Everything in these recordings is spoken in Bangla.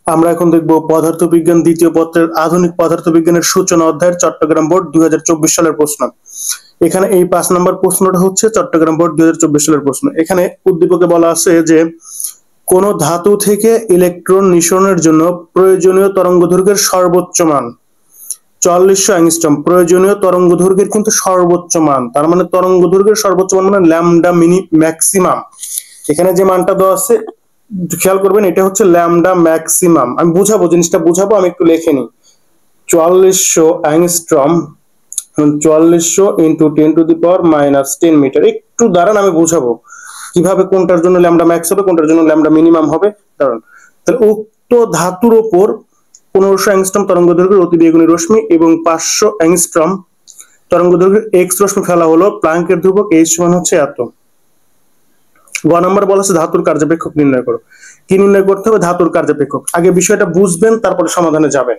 আমরা এখন দেখব পদার্থবিজ্ঞান দ্বিতীয় পত্রের আধুনিক পদার্থবিজ্ঞানের সূচনা অধ্যায়ের চট্টগ্রাম বোর্ড 2024 সালের প্রশ্ন। এখানে এই 5 নম্বর প্রশ্নটা হচ্ছে চট্টগ্রাম বোর্ড 2024 সালের প্রশ্ন। এখানে উদ্দীপকে বলা আছে যে কোন ধাতু থেকে ইলেকট্রন নিঃসরণের জন্য প্রয়োজনীয় তরঙ্গদৈর্ঘ্যের সর্বোচ্চ মান 4400 অ্যাংস্ট্রম। প্রয়োজনীয় তরঙ্গদৈর্ঘ্যের কিন্তু সর্বোচ্চ মান, তার মানে তরঙ্গদৈর্ঘ্যের সর্বোচ্চ মান মানে ল্যামডা মিনি ম্যাক্সিমাম। এখানে যে মানটা দেওয়া আছে খেয়াল করবেন, এটা হচ্ছে ল্যামডা ম্যাক্সিমাম। আমি বুঝাবো, জিনিসটা বুঝাবো, আমি একটু লিখে নিই। 4400 অ্যাংস্ট্রম 4400 ইন্টু 10⁻⁻10 মিটার। একটু দাঁড়ান, আমি বুঝাবো কিভাবে কোনটার জন্য ল্যামডা ম্যাক্স হবে, কোনটার জন্য ল্যামডা মিনিমাম হবে। দাঁড়ান, তাহলে উক্ত ধাতুর ওপর 1500 অ্যাংস্ট্রম তরঙ্গদৈর্ঘ্যের অতি বেগুনি রশ্মি এবং 500 অ্যাংস্ট্রম তরঙ্গদৈর্ঘ্যের এক্স রশ্মি ফেলা হলো। প্লাঙ্কের ধ্রুবক এইচ সমান হচ্ছে এত। গ নাম্বার বলা আছে ধাতুর কার্যাপেক্ষক নির্ণয় করো। কি নির্ণয় করতে হবে? ধাতুর কার্যাপেক্ষক। আগে বিষয়টা বুঝবেন, তারপরে সমাধানে যাবেন।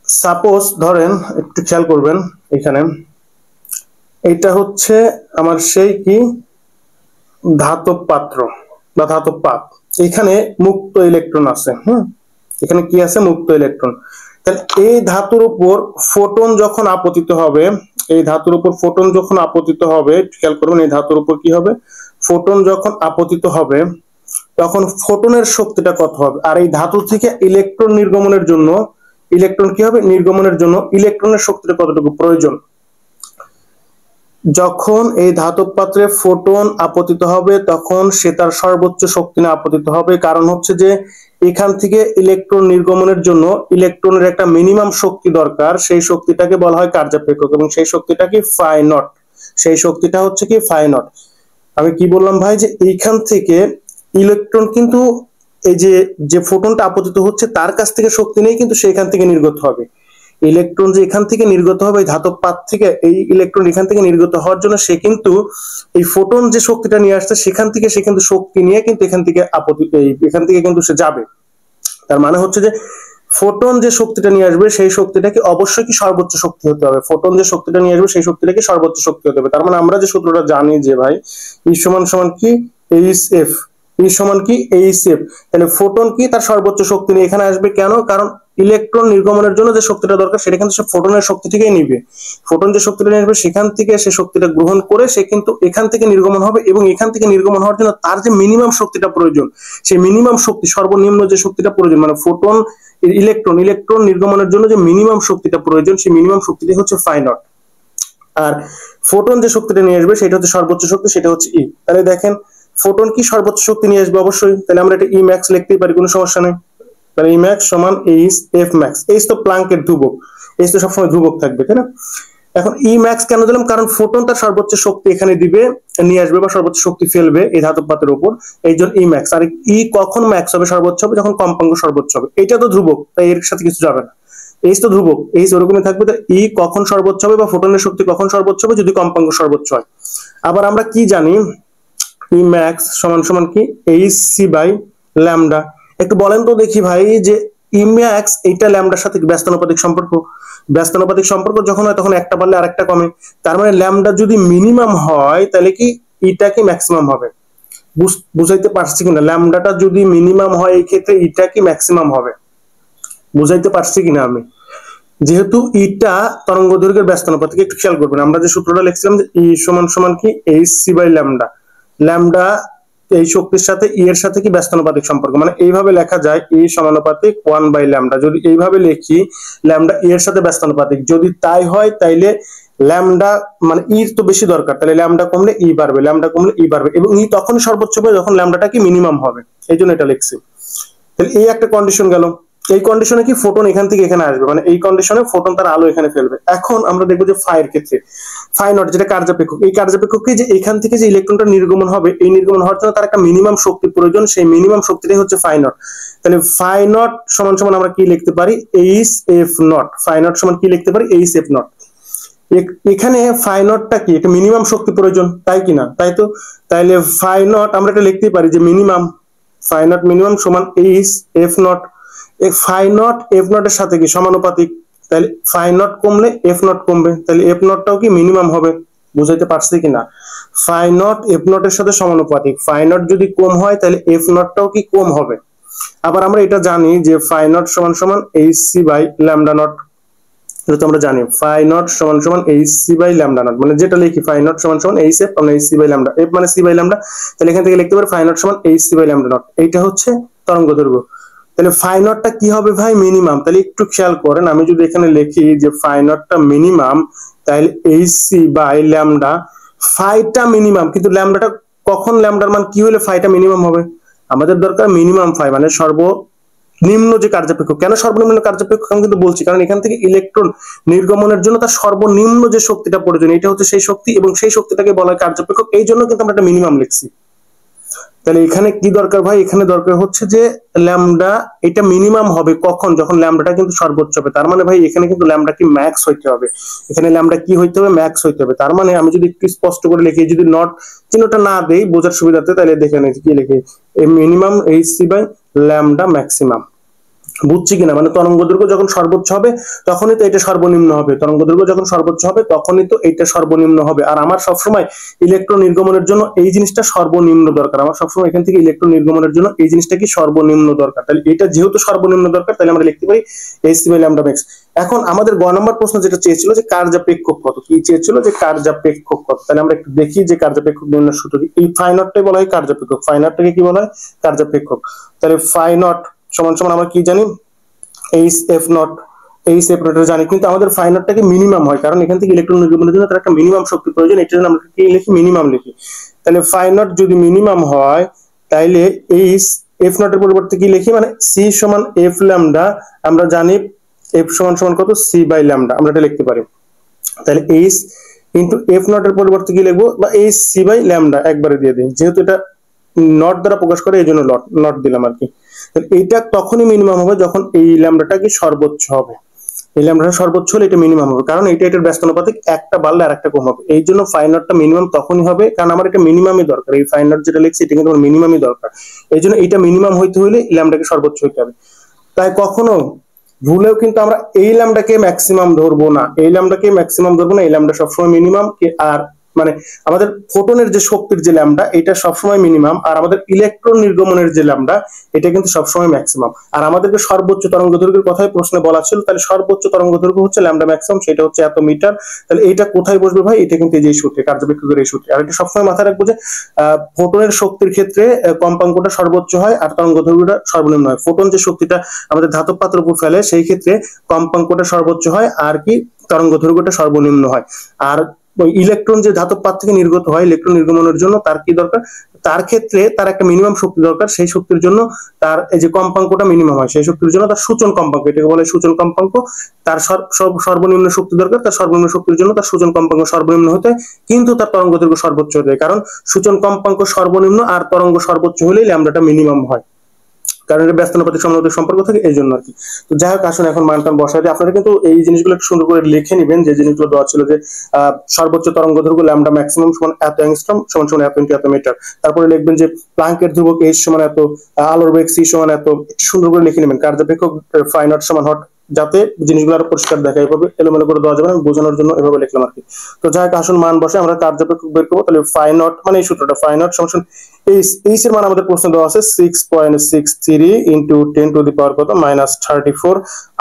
সাপোজ ধরেন, একটু খেয়াল করবেন, এখানে এটা হচ্ছে আমার সেই কি ধাতব পাত্র বা ধাতব পাত। এখানে মুক্ত ইলেকট্রন আছে। এখানে কি আছে? মুক্ত ইলেকট্রন। তাহলে এই ধাতুর উপর ফোটন যখন আপতিত হবে, এই ধাতুর উপর ফোটন যখন আপতিত হবে, খেয়াল করবেন, এই ধাতুর উপর কি হবে? ফোটন যখন আপতিত হবে তখন ফোটনের শক্তিটা কত হবে? আর এই ধাতু থেকে ইলেকট্রন নির্গমনের জন্য ইলেকট্রন কি হবে? নির্গমনের জন্য ইলেকট্রনের শক্তিটা কতটুকু প্রয়োজন? যখন এই ধাতব পাত্রে ফোটন আপতিত হবে তখন সে তার সর্বোচ্চ শক্তি না আপতিত হবে। কারণ হচ্ছে যে এখান থেকে ইলেকট্রন নির্গমনের জন্য ইলেকট্রনের একটা মিনিমাম শক্তি দরকার। সেই শক্তিটাকে বলা হয় কার্যাপেক্ষক এবং সেই শক্তিটা কি ফাই নট। সেই শক্তিটা হচ্ছে কি ফাই নট। আমি কি বললাম ভাই, যে এইখান থেকে ইলেকট্রন কিন্তু এই যে ফোটনটা আপতিত হচ্ছে তার কাছ থেকে শক্তি নেই, কিন্তু সেখান থেকে নির্গত হবে। ইলেকট্রন যে এখান থেকে নির্গত হবে এই ধাতব পাত থেকে, এই ইলেকট্রন এখান থেকে নির্গত হওয়ার জন্য সে কিন্তু এই ফোটন যে শক্তিটা নিয়ে আসছে সেখান থেকে সে কিন্তু শক্তি নিয়ে কিন্তু এখান থেকে এখান থেকে কিন্তু সে যাবে। তার মানে হচ্ছে যে ফোটন যে শক্তিটা নিয়ে আসবে সেই শক্তিটাকে অবশ্যই কি সর্বোচ্চ শক্তি হতে হবে। ফোটন যে শক্তিটা নিয়ে আসবে সেই শক্তিটাকে সর্বোচ্চ শক্তি হতে হবে। তার মানে আমরা যে সূত্রটা জানি যে ভাই ই সমান সমান কি এইচ এফ, ই সমান কি এইচ এফ। তাহলে ফোটন কি তার সর্বোচ্চ শক্তি নিয়ে এখানে আসবে। কেন? কারণ ইলেকট্রন নির্গমনের জন্য যে শক্তিটা দরকার সেটা কিন্তু সে ফোটনের শক্তি থেকেই নিবে। ফোটন যে শক্তিটা নিয়ে আসবে সেখান থেকে সে শক্তিটা গ্রহণ করে সে কিন্তু এখান থেকে নির্গমন হবে এবং এখান থেকে নির্গমন হওয়ার জন্য তার যে মিনিমাম শক্তিটা প্রয়োজন, সেই মিনিমাম শক্তি, সর্বনিম্ন যে শক্তিটা প্রয়োজন, মানে ফোটন ইলেকট্রন নির্গমনের জন্য যে মিনিমাম শক্তিটা প্রয়োজন সেই মিনিমাম শক্তিটা হচ্ছে ফাই নট। আর ফোটন যে শক্তিটা নিয়ে আসবে সেটা হচ্ছে সর্বোচ্চ শক্তি, সেটা হচ্ছে ই। তাহলে দেখেন ফোটন কি সর্বোচ্চ শক্তি নিয়ে আসবে অবশ্যই। তাহলে আমরা এটা ই ম্যাক্স লিখতেই পারি, কোনো সমস্যা নেই। তাহলে ই ম্যাক্স সমান এইচ এফ ম্যাক্স। এইচ তো প্লাঙ্কের ধ্রুবক, এইচ তো সবসময় ধ্রুবক থাকবে, তাই না? এখন ই ম্যাক্স কেন দিলাম? কারণ ফোটন তার সর্বোচ্চ শক্তি এখানে দিবে, নিয়ে আসবে বা সর্বোচ্চ শক্তি ফেলবে এই ধাতব পাতের উপর, এই জন্য ই ম্যাক্স। আর ই কখন ম্যাক্স হবে, সর্বোচ্চ হবে যখন কম্পাঙ্ক সর্বোচ্চ হবে। এটা তো ধ্রুবক, তাই এর সাথে কিছু যাবে না। এইচ তো ধ্রুবক, এইচ ওরকমই থাকবে। ই কখন সর্বোচ্চ হবে বা ফোটনের শক্তি কখন সর্বোচ্চ হবে? যদি কম্পাঙ্ক সর্বোচ্চ হয়। আবার আমরা কি জানি, ই ম্যাক্স সমান সমান কি এইচ সি বাই ল্যামডা। একটু বলেন তো দেখি ভাই, যে ই ম্যাক্স এইটা ল্যামডার সাথে ব্যস্তানুপাতিক সম্পর্ক। ব্যস্তানুপাতিক সম্পর্ক যখন হয় তখন একটা বাড়লে আরেকটা কমে। তার মানে ল্যামডা যদি মিনিমাম হয় তাহলে কি ইটা কি ম্যাক্সিমাম হবে? বুঝাইতে পারছি কিনা? ল্যামডাটা যদি মিনিমাম হয় এই ক্ষেত্রে ইটা কি ম্যাক্সিমাম হবে? বুঝাইতে পারছি কিনা আমি? যেহেতু ইটা তরঙ্গ দৈর্ঘ্যের ব্যস্তানুপাতিক, একটু খেয়াল করবেন, আমরা যে সূত্রটা লিখছিলাম যে ই সমান সমান কি H C by lambda. Lambda এই শক্তির সাথে ই এর সাথে কি ব্যস্তানুপাতিক সম্পর্ক, মানে এইভাবে লেখা যায় ই সমানুপাতিক 1/ল্যামডা। যদি এইভাবে লিখি ল্যামডা ই এর সাথে ব্যস্তানুপাতিক, যদি তাই হয় তাইলে ল্যামডা মানে ই তো বেশি দরকার, তাহলে ল্যামডা কমলে ই বাড়বে, ল্যামডা কমলে ই বাড়বে এবং ই তখন সর্বোচ্চ হবে যখন ল্যামডাটা কি মিনিমাম হবে। এই জন্য এটা লিখছি। তাহলে এই একটা কন্ডিশন গেল। এই কন্ডিশনে কি ফোটন এখান থেকে এখানে আসবে, মানে এই কন্ডিশনে ফোটন তার আলো এখানে ফেলবে। এখন আমরা দেখবো যে ফাইয়ের ক্ষেত্রে ফাই নট যেটা কার্যাপেক্ষক, এই কার্যাপেক্ষককে যে এখান থেকে যে ইলেকট্রনটা নির্গমন হবে, এই নির্গমন হওয়ার জন্য তার একটা মিনিমাম শক্তি প্রয়োজন, সেই মিনিমাম শক্তিটাই হচ্ছে ফাই নট। তাহলে ফাই নট সমান সমান আমরা কি লিখতে পারি? H F nought. Phi nought সমান কি লিখতে পারি? H F nought. এখানে ফাই নটটা কি একটা মিনিমাম শক্তি প্রয়োজন, তাই কিনা? তাই তো। তাইলে ফাই নট আমরা এটা লিখতেই পারি যে মিনিমাম, ফাই নট মিনিমাম সমান H F nought. Phi nought F nought এর সাথে কি সমানুপাতিক, তাহলে ফাই নট কমলে এফ নট কমবে, তাহলে এফ নটটাও কি মিনিমাম হবে। বুঝাইতে পারছি কিনা? ফাই নট এফ নট এর সাথে সমানুপাতিক। ফাই নট যদি কম হয় তাহলে এফ নটটাও কি কম হবে। আবার আমরা এটা জানি যে ফাই নট সমান সমান H C by lambda nought, এটা তো আমরা জানি ফাই নট সমান সমান H C by lambda nought, মানে যেটা লিখি ফাই নট সমান সমান এইচ এফ মানে H C by lambda, F মানে সি বাই ল্যামডা, তাহলে এখান থেকে লিখতে পারি ফাই নট সমান H C by lambda nought, এইটা হচ্ছে তরঙ্গ দৈর্ঘ্য। তাহলে ফাই নটটা কি হবে ভাই? মিনিমাম। তাহলে একটু খেয়াল করেন, আমি যদি এখানে লিখি যে ফাই নটটা মিনিমাম, তাহলে এইচ সি বাই ল্যামডা, ফাইটা মিনিমাম, কিন্তু ল্যামডাটা কখন, ল্যামডার মান কি হলে ফাইটা মিনিমাম হবে? আমাদের দরকার মিনিমাম ফাই, মানে সর্বনিম্ন যে কার্যাপেক্ষক। কেন সর্বনিম্ন কার্যাপেক্ষক আমি কিন্তু বলছি, কারণ এখান থেকে ইলেকট্রন নির্গমনের জন্য তার সর্বনিম্ন যে শক্তিটা প্রয়োজন, এটা হচ্ছে সেই শক্তি, এবং সেই শক্তিটাকে বলা হয় কার্যাপেক্ষক, এই জন্য কিন্তু আমরা একটা মিনিমাম লিখছি। তাহলে এখানে কি দরকার ভাই? এখানে দরকার হচ্ছে যে ল্যামডা এটা মিনিমাম হবে কখন? যখন ল্যামডাটা কিন্তু সর্বোচ্চ হবে। তার মানে ভাই এখানে কিন্তু ল্যামডা কি ম্যাক্স হইতে হবে, এখানে ল্যামডা কি হইতে হবে? ম্যাক্স হইতে হবে। তার মানে আমি যদি একটু স্পষ্ট করে লিখি, যদি নট চিহ্নটা না দেই বোঝার সুবিধাতে, তাহলে দেখে নিই কি লিখি, minimum H C by lambda maximum. বুঝছি কিনা? মানে তরঙ্গ দৈর্ঘ্য যখন সর্বোচ্চ হবে তখনই তো এটা সর্বনিম্ন হবে, তরঙ্গ দৈর্ঘ্য যখন সর্বোচ্চ হবে তখনই তো এটা সর্বনিম্ন হবে। আর আমার সবসময় ইলেকট্রন নির্গমনের জন্য এই জিনিসটা সর্বনিম্ন দরকার, আমার সবসময় এখান থেকে ইলেকট্রন নির্গমনের জন্য এই জিনিসটা কি সর্বনিম্ন দরকার। তাহলে এটা যেহেতু সর্বনিম্ন দরকার, তাহলে আমরা লিখতে পারি H C by lambda max. এখন আমাদের গ নম্বর প্রশ্ন যেটা চেয়েছিল যে কার্যাপেক্ষক কত, কি চেয়েছিল যে কার্যাপেক্ষক কত। তাহলে আমরা একটু দেখি যে কার্যাপেক্ষক নির্ণয়ের সূত্র কি। এই ফাই নটটাই বলা হয় কার্যাপেক্ষক, ফাই নটটাকে কি বলা হয়? কার্যাপেক্ষক। তাহলে ফাই নট সমান সমান আমরা কি জানি? H F not, H F not জানি, কিন্তু আমাদের ফাই নটটাকে মিনিমাম হয়, কারণ এখান থেকে ইলেকট্রন নির্গমনের জন্য তার একটা মিনিমাম শক্তি প্রয়োজন, এটার জন্য আমরা কি লিখি? মিনিমাম লিখি। তাহলে ফাই নট যদি মিনিমাম হয়, তাইলে এইচ এফ নটের পরিবর্তে কি লিখি? মানে সি সমান এফ ল্যামডা, আমরা জানি এফ সমান সমান কত? সি বাই ল্যামডা, আমরা এটা লিখতে পারি। তাহলে এইচ ইন্টু এফ নটের পরিবর্তে কি লিখবো? বা এইচ সি বাই ল্যামডা একবারে দিয়ে দিই, যেহেতু এটা নট দ্বারা প্রকাশ করে এই জন্য নট দিলাম আর কি। এইটা তখনই মিনিমাম হবে যখন এই ল্যামডাটা কি সর্বোচ্চ হবে, এই ল্যামডাটা সর্বোচ্চ হলে এটা মিনিমাম হবে, কারণ এটা এটার ব্যস্ত অনুপাতিক, একটা বাড়লে আর একটা কম হবে। এই জন্য ফাই নটটা মিনিমাম তখনই হবে, কারণ আমার এটা মিনিমামই দরকার, এই ফাই নট যেটা লিখছি এটা কিন্তু আমার মিনিমামই দরকার। এই জন্য এটা মিনিমাম হইতে হলে ল্যামডাকে সর্বোচ্চ হইতে হবে। তাই কখনো ভুলেও কিন্তু আমরা এই ল্যামডাকে ম্যাক্সিমাম ধরবো না, এই ল্যামডাকে ম্যাক্সিমাম ধরবো না, এই ল্যামডা সবসময় মিনিমাম। আর মানে আমাদের ফোটনের যে শক্তির যে ল্যামডা এটা সবসময় মিনিমাম, আর আমাদের ইলেকট্রন নির্গমনের যে ল্যামডা এটা কিন্তু সবসময় ম্যাক্সিমাম। আর আমাদেরকে সর্বোচ্চ তরঙ্গ দৈর্ঘ্যের কথাই প্রশ্নে বলা ছিল, তাহলে সর্বোচ্চ তরঙ্গ দৈর্ঘ্য হচ্ছে ল্যামডা ম্যাক্সিমাম, সেটা হচ্ছে এত মিটার। তাহলে এইটা কোথায় বসবে ভাই? এটা কিন্তু এই যে সূত্রে, কার্যবেক্ষকের এই সূত্রে। আর এটা সবসময় মাথায় রাখবো যে ফোটনের শক্তির ক্ষেত্রে কম্পাঙ্কটা সর্বোচ্চ হয় আর তরঙ্গ দৈর্ঘ্যটা সর্বনিম্ন হয়। ফোটন যে শক্তিটা আমাদের ধাতব পাত্রের উপর ফেলে সেই ক্ষেত্রে কম্পাঙ্কটা সর্বোচ্চ হয় আর কি তরঙ্গ দৈর্ঘ্যটা সর্বনিম্ন হয়। আর ইলেকট্রন যে ধাতব পাত থেকে নির্গত হয় ইলেকট্রন নির্গমনের জন্য তার কি দরকার? তার ক্ষেত্রে তার একটা মিনিমাম শক্তি দরকার, সেই শক্তির জন্য তার এই যে কম্পাঙ্কটা মিনিমাম হয়, সেই শক্তির জন্য তার সূচন কম্পাঙ্ক, এটাকে বলে সূচন কম্পাঙ্ক। তার সর্বনিম্ন শক্তি দরকার, তার সর্বনিম্ন শক্তির জন্য তার সূচন কম্পাঙ্ক সর্বনিম্ন হতে, কিন্তু তার তরঙ্গ দৈর্ঘ্য সর্বোচ্চ হতে, কারণ সূচন কম্পাঙ্ক সর্বনিম্ন আর তরঙ্গ সর্বোচ্চ হলেই ল্যামডাটা মিনিমাম হয়, কারণ এটা ব্যস্ত অনুপাতিক সমানুপাতিক সম্পর্ক থাকে, এই জন্য আর কি। তো যাই হোক, আসুন এখন মান টান বসাই দিই। আপনারা কিন্তু এই জিনিসগুলো একটু সুন্দর করে লিখে নেবেন, যে জিনিসগুলো দেওয়া ছিল যে সর্বোচ্চ তরঙ্গ দৈর্ঘ্য ল্যামডা ম্যাক্সিমাম সমান এত অ্যাংস্ট্রম সমান সমান এত ইনটু এত মিটার। তারপরে লিখবেন যে প্লাঙ্কের ধ্রুবক এইচ সমান এত, আলোর বেগ সি সমান এত, একটু সুন্দর করে লিখে নেবেন। কার্যপেক্ষক ফাই নট সমান হট, যাতে জিনিসগুলো আরো পরিষ্কার দেখা, এভাবে এলোমেলো করে দেওয়া যাবে না, বোঝানোর জন্য এভাবে লিখলাম আর কি। তো যাই হোক, আসুন মান বসে আমরা কার্যপেক্ষক বের করবো। তাহলে ফাই নট মানে এই সূত্রটা, ফাই নট সমান এইচ এর মান আমাদের প্রশ্ন দেওয়া আছে 6.63 ইন্টু 10 টু দি পাওয়ার কত -34।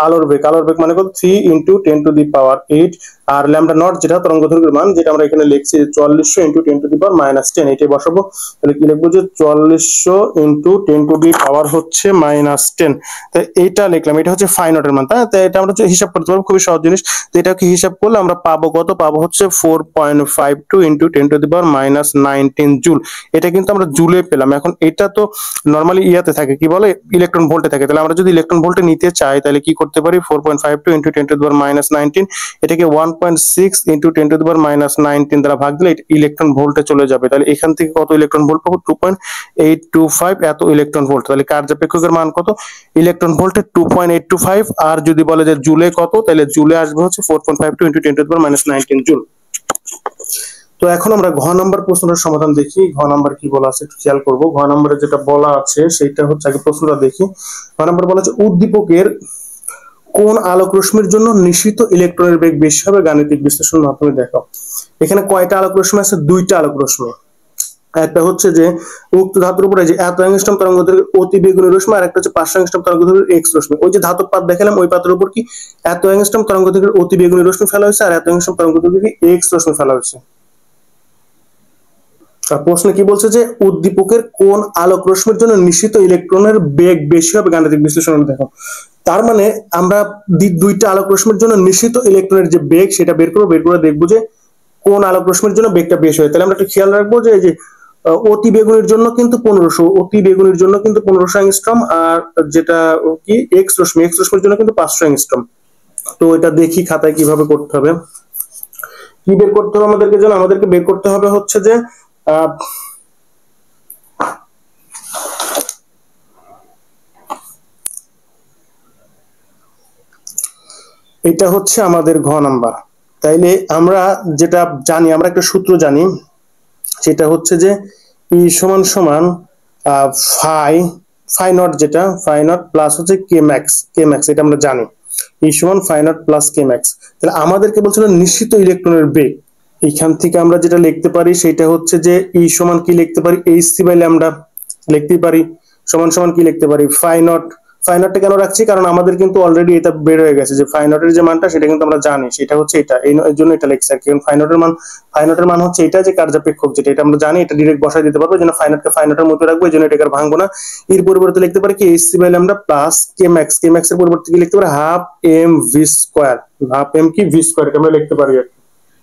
আলোর বেগ মানে কত 3 ইন্টু 10 টু দি পাওয়ার 8। আর ল্যামডা নট যেটা তরঙ্গ দৈর্ঘ্যের মান, যেটা আমরা এখানে লিখছি 4400 ইন্টু 10 টু দি পাওয়ার -10, এটাই বসাবো। তাহলে কি লিখবো যে 4400 ইন্টু 10 টু দি পাওয়ার হচ্ছে -10। তাই এইটা লিখলাম, এটা হচ্ছে ফাই নটের মান। তাই এটা আমরা হিসাব করতে পারবো, খুবই সহজ জিনিস। তো এটা কি হিসাব করলে আমরা পাবো কত? পাবো হচ্ছে 4.52 into 10 to the power -19 joule. এটা কিন্তু আমরা জুলে পেলাম। এখন এটা তো নরমালি ইয়াতে থাকে, কি বলে ইলেকট্রন ভোল্টে থাকে। তাহলে আমরা যদি ইলেকট্রন ভোল্টে নিতে চাই তাহলে কি করতে পারি? 4.52 ইন্টু 10 টু দি পাওয়ার -19, এটাকে 1.6 ইন্টু 10 টু দি পাওয়ার -19 দ্বারা ভাগ দিলে ইলেকট্রন ভোল্টে চলে যাবে। তাহলে এখান থেকে কত ইলেকট্রন ভোল্ট পাবো? 2.825 এত ইলেকট্রন ভোল্ট। তাহলে কার্যপেক্ষকের মান কত? ইলেকট্রন ভোল্টে 2.825। আর যদি বলে যে জুলে কত, তাহলে জুলে আসবে হচ্ছে 4.52 into 10 to the power -19 joule. তো এখন আমরা ঘ নাম্বার প্রশ্নের সমাধান দেখি। ঘ নাম্বার কি বলা আছে একটু খেয়াল করবো। ঘ নাম্বারে যেটা বলা আছে সেটা হচ্ছে, আগে প্রশ্নটা দেখি। ঘ নাম্বার বলা আছে উদ্দীপকের কোন আলোক রশ্মির জন্য নিঃসৃত ইলেকট্রনের বেগ বেশি হবে গাণিতিক বিশ্লেষণের মাধ্যমে দেখাও। এখানে কয়টা আলোক রশ্মি আছে? দুইটা আলোক রশ্মি। একটা হচ্ছে যে উক্ত ধাতুর উপরে যে এত অ্যাংস্ট্রম তরঙ্গদৈর্ঘ্যের অতি বেগুনি রশ্মি, আর একটা হচ্ছে 500 অ্যাংস্ট্রম তরঙ্গদৈর্ঘ্যের এক্স রশ্মি। ওই যে ধাতব পাত দেখালাম ওই পাতের উপর কি এত অ্যাংস্ট্রম তরঙ্গদৈর্ঘ্যের অতি বেগুনি রশ্মি ফেলা হয়েছে, আর এত অ্যাংস্ট্রম তরঙ্গদৈর্ঘ্যের এক্স রশ্মি ফেলা হয়েছে। আর প্রশ্নে কি বলছে যে উদ্দীপকের কোন আলোক রশ্মির জন্য নিশ্চিত ইলেকট্রনের বেগ বেশি হবে গাণিতিক বিশ্লেষণ দেখো। তার মানে আমরা দুইটা আলোক রশ্মির জন্য নিশ্চিত ইলেকট্রনের যে বেগ সেটা বের করবো, বের করে দেখবো যে কোন আলোক রশ্মির জন্য বেগটা বেশি হয়। তাহলে আমরা একটু খেয়াল রাখবো যে এই যে অতি বেগুনির জন্য কিন্তু 1500, অতি বেগুনির জন্য কিন্তু 1500 অ্যাংস্ট্রম, আর যেটা কি এক্স রশ্মির জন্য কিন্তু 500 অ্যাংস্ট্রম। তো এটা দেখি খাতায় কিভাবে করতে হবে। কি বের করতে হবে আমাদেরকে, যেন আমাদেরকে বের করতে হবে হচ্ছে যে এটা হচ্ছে আমাদের ঘ নাম্বার। তাইলে আমরা যেটা জানি, আমরা একটা সূত্র জানি, সেটা হচ্ছে যে ই সমান সমান ফাই নট, যেটা ফাই নট প্লাস হচ্ছে কে ম্যাক্স, এটা আমরা জানি ই সমান phi nought plus K max. তাহলে আমাদেরকে বলছিল নিশ্চিত ইলেকট্রনের বেগ। এইখান থেকে আমরা যেটা লিখতে পারি সেটা হচ্ছে যে ই সমান কি লিখতে পারি, এইচ সি বাই ল্যামডা লিখতে পারি, সমান সমান কি লিখতে পারি ফাই নটটা কেন রাখছি, কারণ আমাদের কিন্তু অলরেডি এটা বের হয়ে গেছে যে ফাই নটের যে মানটা সেটা কিন্তু আমরা জানি, সেটা হচ্ছে এটা, এই জন্য এটা লিখছি আর কি। ফাই নটের মান হচ্ছে এটা যে কার্যাপেক্ষক, যেটা এটা আমরা জানি, এটা ডিরেক্ট বসাই দিতে পারবো, এই জন্য ফাই নটের মতো রাখবো, এই জন্য এটাকে আর ভাঙবো না। এর পরিবর্তে লিখতে পারি কি H C by lambda plus K max এর পরিবর্তে কি লিখতে পারি half M V square, half M কি ভি স্কোয়ার, এটা আমরা লিখতে পারি আর কি।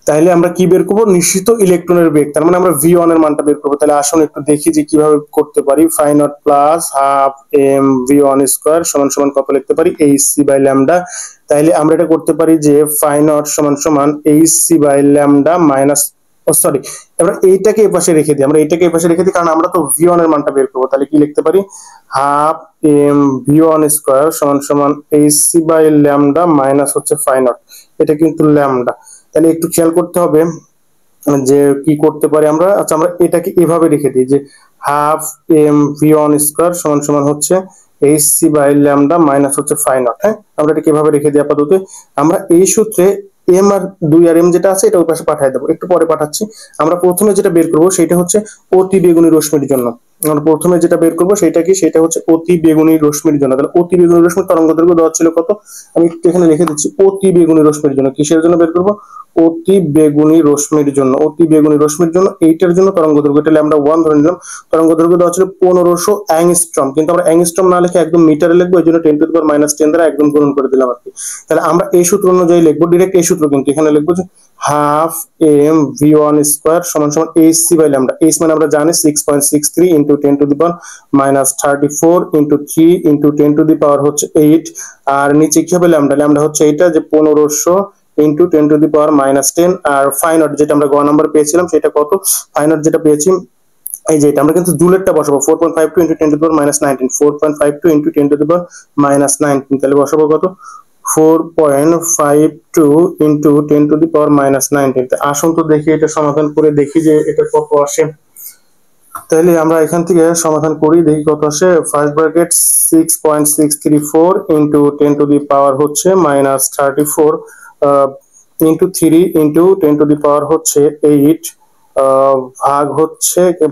তাহলে আমরা কি বের করবো, নিশ্চিত ইলেকট্রনের বেগ, তার মানে আমরা ভি ওয়ান এর মানটা বের করবো। তাহলে আসুন একটু দেখি যে কিভাবে করতে পারি। Phi nought plus half M V one square সমান সমান কত লিখতে পারি, এইচ সি বাই ল্যামডা। তাইলে আমরা এটা করতে পারি যে ফাই নট সমান সমান H C by lambda minus, sorry, আমরা এইটাকে এই পাশে রেখে দিই, কারণ আমরা তো ভি ওয়ান এর মানটা বের করবো। তাহলে কি লিখতে পারি, half M V one square সমান সমান H C by lambda minus হচ্ছে ফাই নট, এটা কিন্তু ল্যামডা। তাহলে একটু খেয়াল করতে হবে যে কি করতে পারি আমরা। আচ্ছা, আমরা এটাকে এভাবে রেখে দিই যে half M V one square সমান সমান হচ্ছে H C by lambda minus হচ্ছে ফাই নট। হ্যাঁ, আমরা এটাকে এভাবে রেখে দিই আপাতত। আমরা এই সূত্রে এম আর 2 আর এম যেটা আছে এটা ওই পাশে পাঠিয়ে দেবো, একটু পরে পাঠাচ্ছি। আমরা প্রথমে যেটা বের করবো সেটা হচ্ছে অতি বেগুনি রশ্মির জন্য। আমরা প্রথমে যেটা বের করবো সেটা কি, সেটা হচ্ছে অতি বেগুনি রশ্মির জন্য। তাহলে অতি বেগুনি রশ্মির তরঙ্গদৈর্ঘ্য দেওয়া ছিল কত, আমি একটু এখানে লিখে দিচ্ছি। অতি বেগুনি রশ্মির জন্য, কিসের জন্য বের করবো, অতি বেগুনি রশ্মির জন্য এইটার জন্য তরঙ্গদৈর্ঘ্য, এটা আমরা 1 ধরে নিলাম। তরঙ্গদৈর্ঘ্য দেওয়া ছিল 1500 অ্যাংস্ট্রম, কিন্তু আমরা অ্যাংস্ট্রম না লিখে একদম মিটারে লিখবো, এই জন্য 10⁻⁻10 দ্বারা একদম গুণন করে দিলাম আর কি। তাহলে আমরা এই সূত্র অনুযায়ী লিখবো, ডিরেক্ট এই সূত্র, কিন্তু এখানে লিখবো যে half M V one square সমান সমান H C by lambda. H মানে আমরা জানি 6.63 ইন্টু 10⁻⁻34 ইন্টু 3 ইন্টু 10⁻⁸ হচ্ছে 8, আর নিচে কি হবে ল্যামডা হচ্ছে এইটা যে 1500 ইন্টু 10⁻⁻10। আর ফাই নট যেটা আমরা গ নাম্বার পেয়েছিলাম সেটা কত, ফাই নট যেটা পেয়েছি এই যে এটা, আমরা কিন্তু জুলেরটা বসাবো 4.52 ইন্টু 10⁻⁻19, 4.52 ইন্টু 10⁻⁻19, তাহলে বসাবো কত 4.52 ইন্টু 10⁻⁻19। আসুন তো দেখি এটা সমাধান করে দেখি যে এটা কত আসে। তাহলে আমরা এখান থেকে সমাধান করি, দেখি কত আসে। First bracket 6.634 into 10⁻⁻34 into 3 into 10⁻⁻8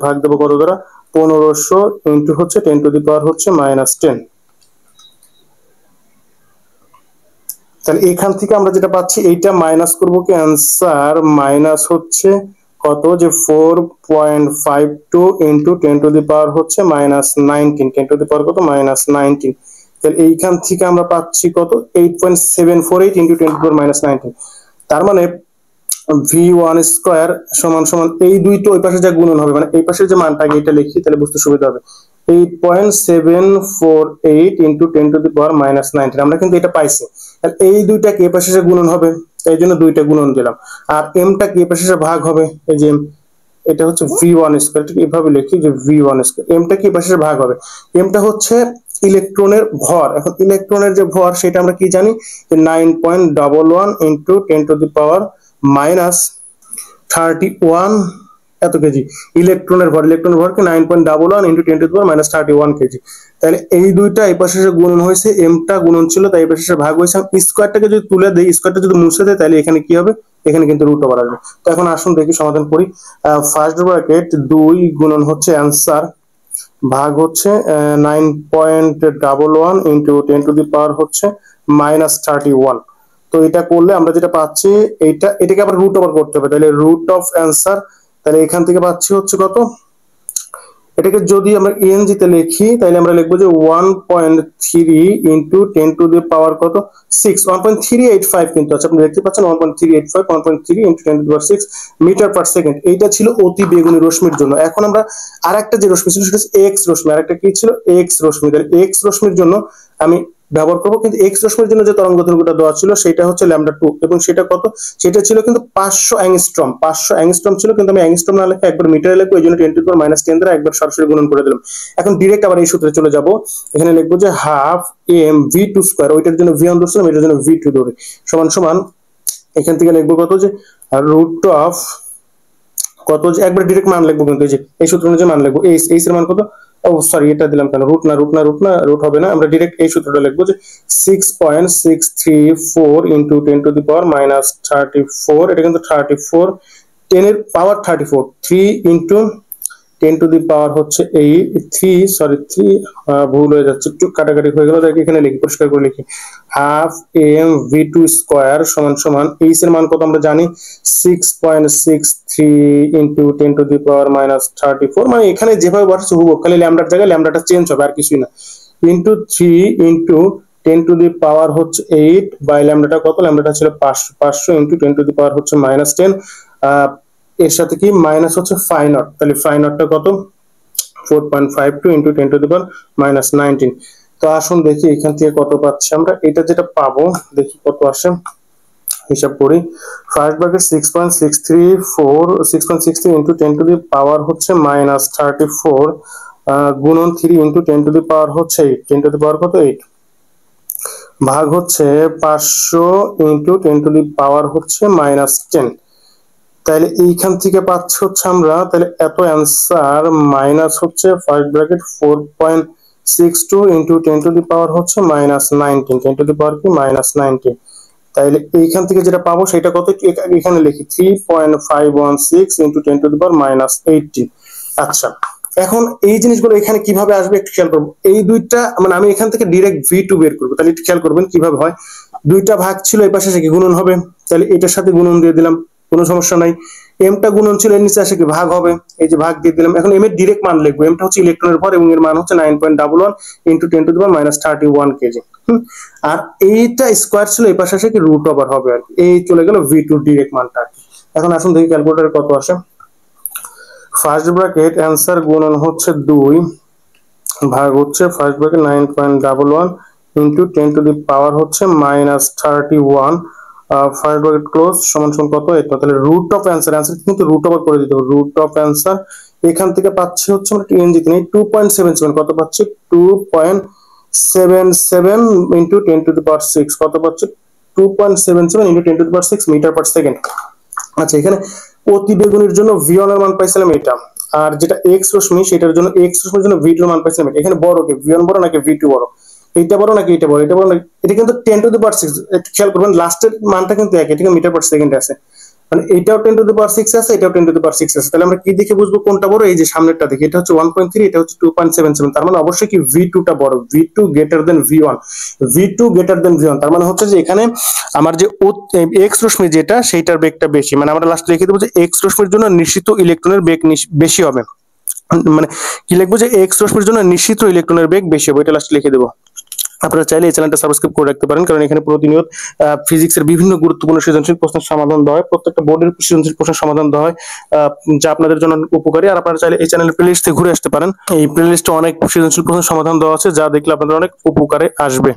ভাগ দেবো কত দ্বারা, 1500 ইন্টু হচ্ছে 10⁻⁻10। তাহলে এখান থেকে আমরা যেটা পাচ্ছি এইটা মাইনাস করবো কি, অ্যান্সার মাইনাস হচ্ছে কত যে 4.52 ইন্টু 10⁻⁻19, 10⁻⁻ কত -19। তাহলে এইখান থেকে আমরা পাচ্ছি কত 8.748 ইন্টু 10⁻⁻19। তার মানে ভি ওয়ান স্কোয়ার সমান সমান এই দুইটা ওই পাশে যা গুণন হবে, মানে এই পাশের যে মানটা আগে এটা লিখি তাহলে বুঝতে সুবিধা হবে, 8.748 ইন্টু 10⁻⁻19। আমরা কিন্তু এটা পাইছি, এই দুইটাকে এই পাশে গুণন হবে, তাই জন্য দুইটা গুণন দিলাম। আর এমটা কি এই পাশে ভাগ হবে, এই যে এটা হচ্ছে ভি ওয়ান স্কোয়ার, ঠিক এইভাবে লিখি যে ভি ওয়ান স্কোয়ার, এমটা কি এই পাশে ভাগ হবে, এমটা হচ্ছে ইলেকট্রনের ভর। এখন ইলেকট্রনের যে ভর সেটা আমরা কি জানি, 9.11 ইন্টু 10⁻31 এত কেজি ইলেকট্রনের ভরকে 9.11 ইন্টু 10⁻31 কেজি। তাহলে এই দুইটা এই পাশে গুণন হয়েছে, এমটা গুণন ছিল তাই এই পাশে ভাগ হয়েছে। স্কোয়ারটাকে যদি তুলে দেই, স্কোয়ারটা যদি মুছে দেয় তাহলে এখানে কি হবে, এখানে কিন্তু রুট ওভার আসবে। তো এখন আসুন দেখি সমাধান করি। ফার্স্ট ব্র্যাকেট 2 গুণন হচ্ছে অ্যান্সার ভাগ হচ্ছে 9.11 ইন্টু 10⁻⁻³ হচ্ছে -31। তো এটা করলে আমরা যেটা পাচ্ছি এটাকে আবার রুট ওভার করতে হবে, তাহলে রুট অফ অ্যান্সার, তাহলে এখান থেকে পাচ্ছি হচ্ছে কত, এটাকে যদি আমরা ইএনজি তে লিখি তাহলে আমরা লিখবো যে 1.3 ইন্টু 10⁻⁻ কত 6, 1.385 কিন্তু আছে, আপনি দেখতে পাচ্ছেন 1.385, 1.3 ইন্টু 10⁻⁶ মিটার পার সেকেন্ড। এইটা ছিল অতি বেগুনি রশ্মির জন্য। এখন আমরা আরেকটা যে রশ্মি ছিল সেটা এক্স রশ্মি, আরেকটা কি ছিল এক্স রশ্মি। তাহলে এক্স রশ্মির জন্য আমি ব্যবহার করবো, কিন্তু এক্স রশ্মির জন্য যে তরঙ্গ দৈর্ঘ্যটা দেওয়া ছিল সেটা হচ্ছে λ2, এবং সেটা কত, সেটা ছিল কিন্তু 500 অ্যাংস্ট্রম, 500 অ্যাংস্ট্রম ছিল, কিন্তু আমি অ্যাংস্ট্রম না লিখে একবার মিটারে লিখবো, এই জন্য 10⁻⁻10 দ্বারা একবার সরাসরি গুণন করে দিলাম। এখন ডিরেক্ট আবার এই সূত্রে চলে যাব, এখানে লিখবো যে হাফ এম v2 স্কয়ার, ওইটার জন্য v1 ধরছিলাম, এটার জন্য v2 ধরে, সমান সমান এখান থেকে লিখবো কত, যে রুট অফ কত, যে একবার ডিরেক্ট মান লিখবো, কিন্তু এই সূত্র অনুযায়ী মান লিখবো। এইচ এর মান কত, ও সরি এটা দিলাম কেন, রুট হবে না, আমরা ডিরেক্ট এই সূত্রটা লিখবো যে 6.634 ইন্টু 10⁻⁻34, এটা কিন্তু 34, 10 এর পাওয়ার 34, 3 ইন্টু 10⁻⁻ হচ্ছে 3 ভুল হয়ে যাচ্ছে, একটু কাটাকাটি হয়ে গেল, তাই এখানে লিখি, পরিষ্কার করে লিখি, হাফ এম v2 স্কয়ার সমান সমান এইচ এর মান কত আমরা জানি 6.63 ইন্টু 10⁻⁻34, মানে এখানে যেভাবে বসাচ্ছে হুবহু, খালি ল্যামডার জায়গায় ল্যামডাটা চেঞ্জ হবে আর কিছুই না, ইন্টু 3 ইন্টু 10⁻⁻ হচ্ছে 8 বাই ল্যামডাটা কত, ল্যামডাটা ছিল 500 ইন্টু 10⁻⁻ হচ্ছে -10, এর সাথে কি মাইনাস হচ্ছে ফাই নট, তাহলে ফাই নটটা কত 4.52 ইন্টু 10⁻⁻19। তো আসুন দেখি এখান থেকে কত পাচ্ছি আমরা, এটা যেটা পাবো দেখি কত আসে, হিসাব করি। ফার্স্ট ব্র্যাকেট 6.634 ইন্টু 10⁻⁻ হচ্ছে -34 গুণন 3 ইন্টু 10⁻⁻ হচ্ছে 8, 10⁻⁻ কত 8 ভাগ হচ্ছে 500 ইন্টু 10⁻⁻ হচ্ছে -10। তাহলে এইখান থেকে পাচ্ছি হচ্ছে আমরা, তাহলে এত অ্যান্সার মাইনাস হচ্ছে ফার্স্ট ব্র্যাকেট 4.62 ইন্টু 10⁻⁻ হচ্ছে -19, 10⁻⁻ কি -19। তাহলে এইখান থেকে যেটা পাবো সেটা কত, এখানে লিখি 3.516 ইন্টু 10⁻⁻18। আচ্ছা, এখন এই জিনিসগুলো এখানে কিভাবে আসবে একটু খেয়াল করবো। এই দুইটা মানে আমি এখান থেকে ডিরেক্ট v2 বের করবো, তাহলে একটু খেয়াল করবেন কিভাবে হয়। দুইটা ভাগ ছিল, এই পাশে কি গুণন হবে, তাহলে এটার সাথে গুণন দিয়ে দিলাম, কোনো সমস্যা নাই। এমটা গুণন ছিল, এর নিচে আসে কি ভাগ হবে, এই যে ভাগ দিয়ে দিলাম। এখন এম এর ডিরেক্ট মান লিখবো, এমটা হচ্ছে ইলেকট্রনের ভর এবং এর মান হচ্ছে 9.11 ইন্টু 10⁻⁻31 কেজি। আর এইটা স্কয়ার ছিল, এই পাশে আসে কি রুট ওভার হবে আর এই চলে গেল v2 ডিরেক্ট মানটা। এখন আসুন দেখি ক্যালকুলেটরে কত আসে। ফার্স্ট ব্র্যাকেট অ্যান্সার গুণন হচ্ছে 2 ভাগ হচ্ছে ফার্স্ট ব্র্যাকেট 9.11 ইন্টু 10⁻⁻ হচ্ছে -31 ফার্স্ট ব্র্যাকেট ক্লোজ সমান সমান কত, এটা তাহলে রুট অফ অ্যান্সার, অ্যান্সার কিন্তু রুট ওভার করে দিতে হবে, রুট অফ অ্যান্সার এখান থেকে পাচ্ছি হচ্ছে আমরা টিএনজি তে 2.77, কত পাচ্ছি 2.77 ইন্টু 10⁻⁶, কত পাচ্ছি 2.77 ইন্টু 10⁻⁶ মিটার পার সেকেন্ড। আচ্ছা, এখানে অতি বেগুনির জন্য v1 এর মান পাইছিলাম এটা, আর যেটা এক্স রশ্মি সেটার জন্য এক্স রশ্মির জন্য v2 এর মান পাইছিলাম এটা। এখানে বড় কে v1 বড় নাকি v2 বড়, এইটা বড় নাকি এটা বড়, এটা বড় নাকি, এটা কিন্তু 10⁻⁶, একটু খেয়াল করবেন লাস্টের মানটা কিন্তু একই, এটা মিটার পার সেকেন্ড আছে, মানে এটাও 10⁻⁶ আছে, এটাও 10⁻⁶ আছে। তাহলে আমরা কি দেখে বুঝবো কোনটা বড়, এই যে সামনেরটা দেখি, এটা হচ্ছে 1.3, এটা হচ্ছে 2.77, তার মানে অবশ্যই কি v2 টা বড়, v2 greater than v1, v2 greater than v1, তার মানে হচ্ছে যে এখানে আমার যে এক্স রশ্মি যেটা সেইটার বেগটা বেশি, মানে আমরা লাস্টে লিখে দেবো যে এক্স রশ্মির জন্য নিশ্চিত ইলেকট্রনের বেগ বেশি হবে, মানে কি লিখবো যে এক্স রশ্মির জন্য নিশ্চিত ইলেকট্রনের বেগ বেশি হবে, এটা লাস্টে লিখে দেবো। আপনারা চাইলে এই চ্যানেলটা সাবস্ক্রাইব করে রাখতে পারেন, কারণ এখানে প্রতিনিয়ত ফিজিক্সের বিভিন্ন গুরুত্বপূর্ণ সৃজনশীল প্রশ্নের সমাধান দেওয়া হয়, প্রত্যেকটা বোর্ডের সৃজনশীল প্রশ্নের সমাধান দেওয়া হয়, যা আপনাদের জন্য উপকারী। আর আপনারা চাইলে এই চ্যানেলের প্লেলিস্ট থেকে ঘুরে আসতে পারেন, এই প্লেলিস্টে অনেক সৃজনশীল প্রশ্নের সমাধান দেওয়া আছে, যা দেখলে আপনাদের অনেক উপকারে আসবে।